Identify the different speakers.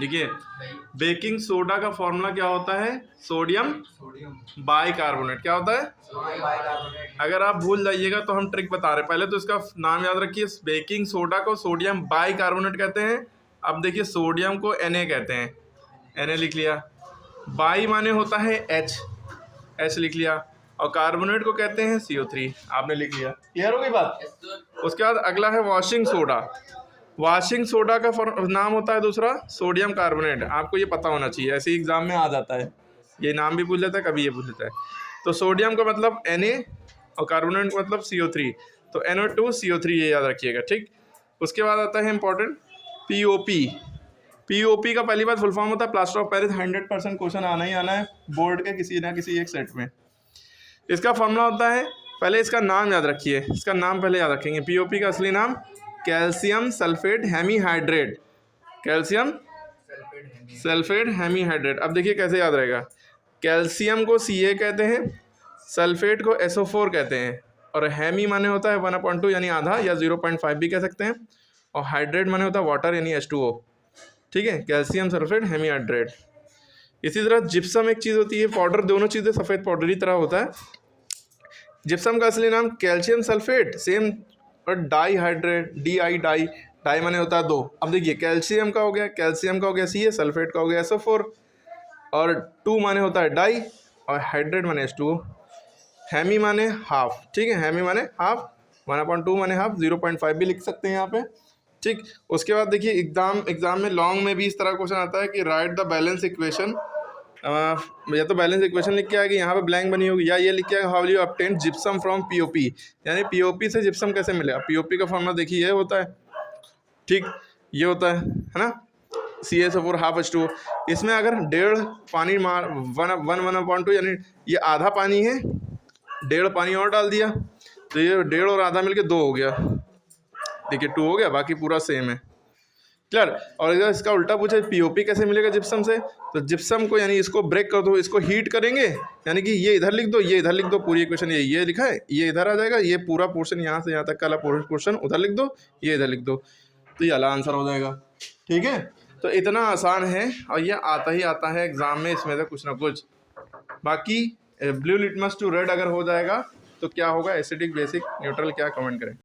Speaker 1: देखिए baking soda का formula क्या होता है, सोडियम बाइकार्बोनेट। क्या होता है? अगर आप भूल जाइएगा तो हम ट्रिक बता रहे हैं। पहले तो इसका नाम याद रखिए, बेकिंग सोडा को सोडियम बाइकार्बोनेट कहते हैं। अब देखिए सोडियम को Na कहते हैं, Na लिख लिया। बाई माने होता है H लिख लिया, और कार्बोनेट को कहते हैं CO3, आपने लिख लिया। क्लियर हो गई बात? उसके बाद अगला है वॉशिंग सोडा। वॉशिंग सोडा का नाम होता है दूसरा सोडियम कार्बोनेट। आपको ये पता होना चाहिए, ऐसे एग्जाम में आ जाता है, ये नाम भी पूछ लेता है, कभी ये पूछ लेता है। तो सोडियम का मतलब Na और कार्बोनेट का मतलब CO3, तो NO2CO3 ये याद रखिएगा, ठीक। उसके बाद आता है इंपॉर्टेंट POP का पहली बात फुल फॉर्म होता है प्लास्टर ऑफ पेरिस। 100% क्वेश्चन आना ही आना है बोर्ड के किसी ना किसी एक सेट में। इसका फॉर्मूला होता है, पहले इसका नाम याद रखिए, इसका नाम पहले याद रखेंगे। POP का असली नाम calcium sulphate hemihydrate, calcium sulphate hemihydrate. अब देखिए कैसे याद रहेगा, कैल्शियम को Ca कहते हैं, सल्फेट को SO4 कहते हैं, और हेमी माने होता है 1/2 यानी आधा, या 0.5 भी कह सकते हैं, और हाइड्रेट माने होता है वाटर यानी H2O, ठीक है। Calcium sulphate hemihydrate. इसी तरह जिप्सम एक चीज़ होती है, पाउडर, दोनों चीज़ें सफ़ेद पाउडर की तरह होता है। जिप्सम का असली नाम कैल्शियम सल्फेट, सेम और डाईहाइड्रेट, डाई माने होता है 2। अब देखिए कैल्शियम का हो गया Ca, सल्फेट का हो गया SO4, और 2 माने होता है डाई, और हाइड्रेट माने H2O। हेमी माने हाफ, ठीक है, हेमी माने हाफ, 1/2 माने हाफ, 0.5 भी लिख सकते हैं यहाँ पे, ठीक। उसके बाद देखिए एग्जाम में लॉन्ग में भी इस तरह क्वेश्चन आता है कि राइट द बैलेंस इक्वेशन। या तो बैलेंस इक्वेशन लिख के आएगी, यहाँ पे ब्लैंक बनी होगी, या ये लिख के आएगा how you obtain gypsum from POP, यानी POP से जिप्सम कैसे मिलेगा। POP का फॉर्मूला देखिए ये होता है, ठीक, ये होता है ना, CaSO4 हाफ H2O। इसमें अगर 1.5 पानी 1/2 यानी ये आधा पानी है, 1.5 पानी और डाल दिया तो ये 1.5 और आधा मिलके 2 हो गया, देखिए 2 हो गया, बाकी पूरा सेम है, क्लियर। और अगर इसका उल्टा पूछे POP कैसे मिलेगा जिप्सम से, तो जिप्सम को यानी इसको ब्रेक कर दो, इसको हीट करेंगे, यानी कि ये इधर लिख दो, ये इधर लिख दो, पूरी इक्वेशन ये लिखा है, ये इधर आ जाएगा, ये पूरा पोर्शन यहाँ से यहाँ तक का पोर्शन उधर लिख दो, ये इधर लिख दो, तो ये वाला आंसर हो जाएगा, ठीक है। तो इतना आसान है, और ये आता ही आता है एग्जाम में, इसमें से कुछ ना कुछ। बाकी ब्लू लिटमस टू रेड अगर हो जाएगा तो क्या होगा, एसिडिक, बेसिक, न्यूट्रल, क्या कमेंट करें।